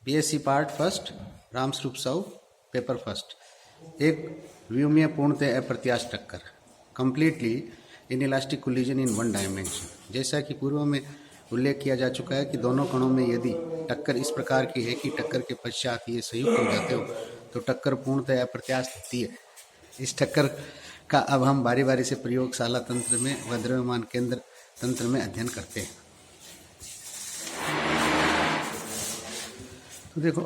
BSc part first, Ramswaroop Sahu, paper first. एक व्योमीय पूर्णतः अप्रत्याश टक्कर, completely in elastic collision in one dimension. जैसा कि पूर्व में उल्लेख किया जा चुका है कि दोनों कणों में यदि टक्कर इस प्रकार की है कि टक्कर के पश्चात ये संयुक्त हो जाते हो तो टक्कर पूर्णतः अप्रत्याश होती है। इस टक्कर का अब हम बारी बारी से प्रयोगशाला तंत्र में व द्रव्यमान केंद्र तंत्र में अध्ययन करते हैं। तो देखो,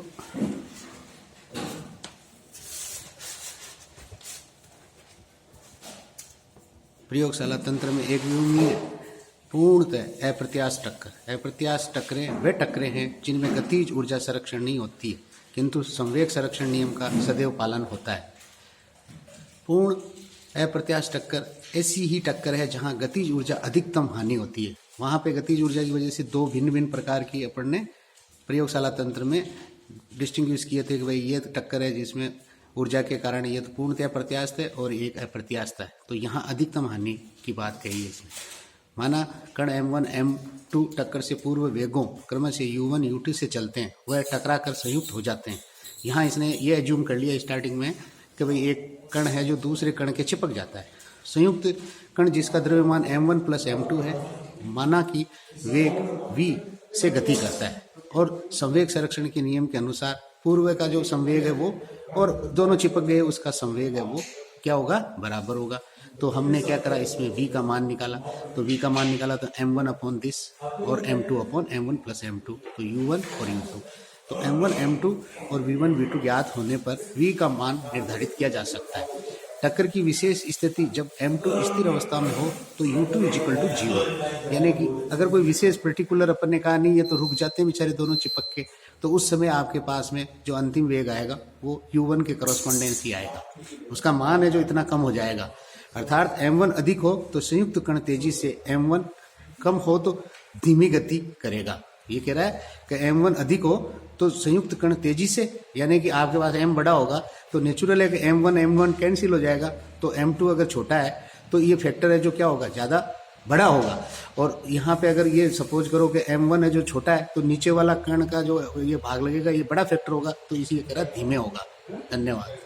प्रयोगशाला तंत्र में एक व्योमीय पूर्णतः अप्रत्याश टक्कर। अप्रत्याश टक्करें वे टक्करें हैं जिनमें गतिज ऊर्जा संरक्षण नहीं होती है, किंतु संवेग संरक्षण नियम का सदैव पालन होता है। पूर्ण अप्रत्याश टक्कर ऐसी ही टक्कर है जहां गतिज ऊर्जा अधिकतम हानि होती है। वहां पे गतिज ऊर्जा की वजह से दो भिन्न भिन्न प्रकार की अपन ने प्रयोगशाला तंत्र में डिस्टिंग्विश किए थे कि भाई ये टक्कर है जिसमें ऊर्जा के कारण ये तो पूर्णतः प्रत्यास्थ है और एक अप्रत्यास्थ है। तो यहाँ अधिकतम हानि की बात कही है इसमें। माना कण M1 M2 टक्कर से पूर्व वेगों क्रमशः U1 U2 से चलते हैं, वह टकरा कर संयुक्त हो जाते हैं। यहाँ इसने ये एज्यूम कर लिया स्टार्टिंग में कि भाई एक कण है जो दूसरे कण के चिपक जाता है। संयुक्त कण जिसका द्रव्यमान M1 प्लस M2 है, माना कि वेग v से गति करता है और संवेग संरक्षण के नियम के अनुसार पूर्व का जो संवेग है वो और दोनों चिपक गए उसका संवेग है वो क्या होगा, बराबर होगा। तो हमने क्या करा, इसमें v का मान निकाला। तो v का मान निकाला तो M1 अपॉन दिस और M2 upon M1 plus M2, तो U1 और U2। तो M1 M2 और V1 V2 ज्ञात होने पर v का मान निर्धारित किया जा सकता है। टक्कर की विशेष स्थिति जब M2 स्थिर अवस्था में हो तो U2 इक्वल टू 0, यानी कि अगर कोई विशेष पर्टिकुलर अपन ने कहा नहीं है तो रुक जाते हैं बेचारे दोनों चिपक के, तो उस समय आपके पास में जो अंतिम वेग आएगा वो U1 के करस्पॉन्डेंस ही आएगा। उसका मान है जो इतना कम हो जाएगा। अर्थात M1 अधिक हो तो संयुक्त कण तेजी से, M1 कम हो तो धीमी गति करेगा। ये कह रहा है कि M1 अधिक हो तो संयुक्त कण तेजी से, यानी कि आपके पास M बड़ा होगा तो नेचुरल है कि M1 कैंसिल हो जाएगा। तो M2 अगर छोटा है तो ये फैक्टर है जो क्या होगा, ज़्यादा बड़ा होगा। और यहाँ पे अगर ये सपोज करो कि M1 है जो छोटा है तो नीचे वाला कण का जो ये भाग लगेगा ये बड़ा फैक्टर होगा, तो इसीलिए कह रहा है धीमे होगा। धन्यवाद।